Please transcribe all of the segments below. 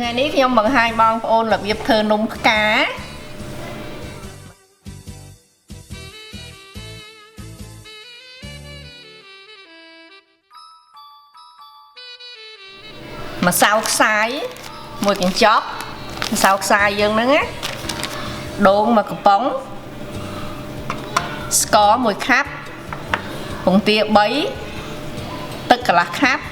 Ngày níខ្ញុំបង្ហាញបងប្អូនរបៀបធ្វើនំផ្កាម្សៅខ្សាយមួយកញ្ចប់ម្សៅខ្សាយយើងហ្នឹងណាដូង1កំប៉ុងស្ករ1ខាប់ពងទា3ទឹកកន្លះខាប់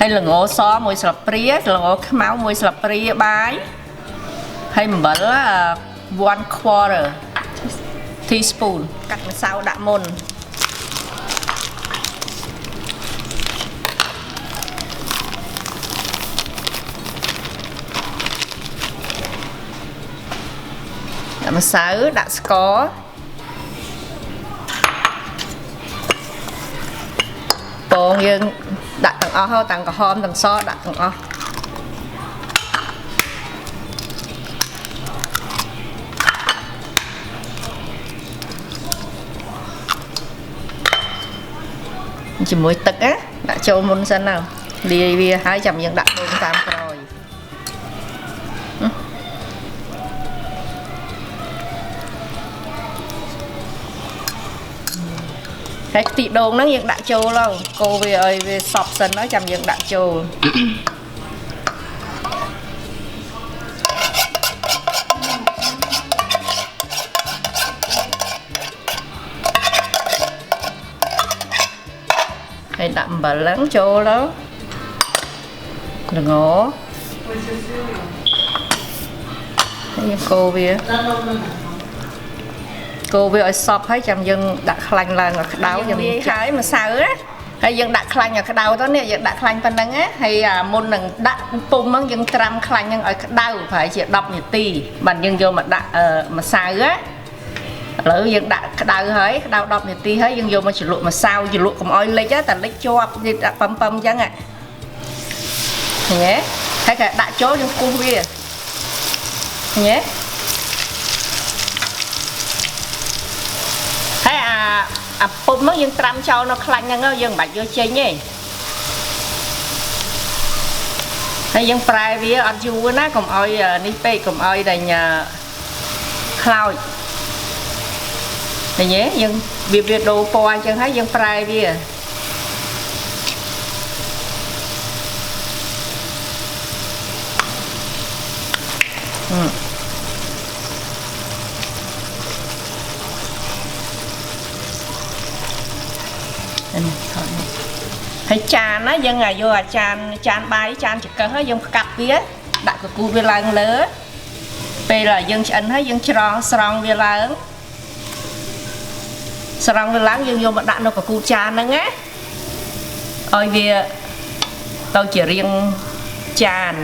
ហើយល្ងស1ស្លាបព្រាល្ងខ្មៅ1ស្លាបព្រាបាយហើយអំបិល1/4 teaspoon កាត់ម្សៅដាក់មុនដាក់ម្សៅដាក់ស្ករពងយើងដាក់ទាំងអស់ទាំងក្រហមទាំងសដាក់ទាំងអស់ជាមួយទឹកណាដាក់ចូលមុនសិនទៅលាយវាហើយចាំយើងដាក់ដូងតាមក្រោយហើយខ្ទិះដូងហ្នឹងយើងដាក់ចូលហើយកូរវាឲ្យវាសប់សិនហើយចាំយើងដាក់ចូលហើយដាក់អំបិលហ្នឹងចូលទៅល្ងហើយយើងកូរវាឲ្យសប់ហើយចាំយើងដាក់ខ្លាញ់ឡើងឲ្យក្តៅយើងលាយហើយម្សៅណាហើយយើងដាក់ខ្លាញ់ឲ្យក្តៅទៅនេះយើងដាក់ខ្លាញ់ប៉ុណ្្នឹងណាហើយមុននឹងដាក់ពុំហ្នឹងយើងត្រាំខ្លាញ់ហ្នឹងឲ្យក្តៅប្រហែលជា10នាទីបាទយើងយកមកដាក់ម្សៅណាឥឡូវយើងដាក់ក្តៅហើយក្តៅ10នាទីហើយយើងយកមកជ្រលក់ម្សៅជ្រលក់កុំឲ្យលិចតែលិចជាប់យើងដាក់ប៉ឹមអញ្ចឹងណាហើយក៏ដាក់ចូលយើងពុះវាហើយអាពុំហ្នឹងយើងត្រាំចោលនៅខ្លាញ់ហ្នឹងយើងមិនបាច់យកចេញទេហើយយើងប្រែវាអត់យូរណាកុំឲ្យនេះពេកកុំឲ្យតែខ្លោចឃើញទេយើងវាដូរពណ៌អញ្ចឹងហើយយើងប្រែវាហើយចានណាយើងយកអាចានបាយចានចង្កឹះហើយយើងផ្កាប់វាដាក់កគូវាឡើងលើពេលយើងឆ្អិនហើយយើងស្រង់វាឡើងយើងយកមកដាក់នៅកគូចានហ្នឹងណាឲ្យវាទៅជារាងចាន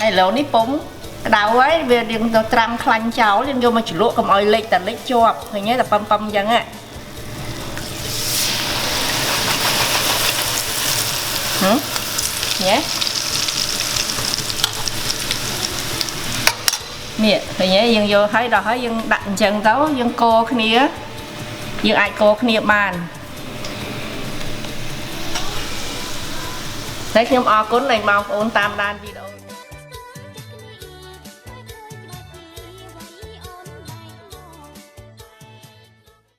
ហើយឥឡូវនេះពុំក្តៅហើយវារៀងទៅត្រាំខ្លាញ់ចោលយើងយកមកជ្រលក់កុំឲ្យលិចតែលិចជាប់ឃើញទេតែប៉ឹមអញ្ចឹងណានេះឃើញទេយើងយកហើយដល់ហើយយើងដាក់អញ្ចឹងទៅយើងកូរគ្នាយើងអាចកូរគ្នាបានហើយខ្ញុំអរគុណដែលបងប្អូនតាមដានវីដេអូ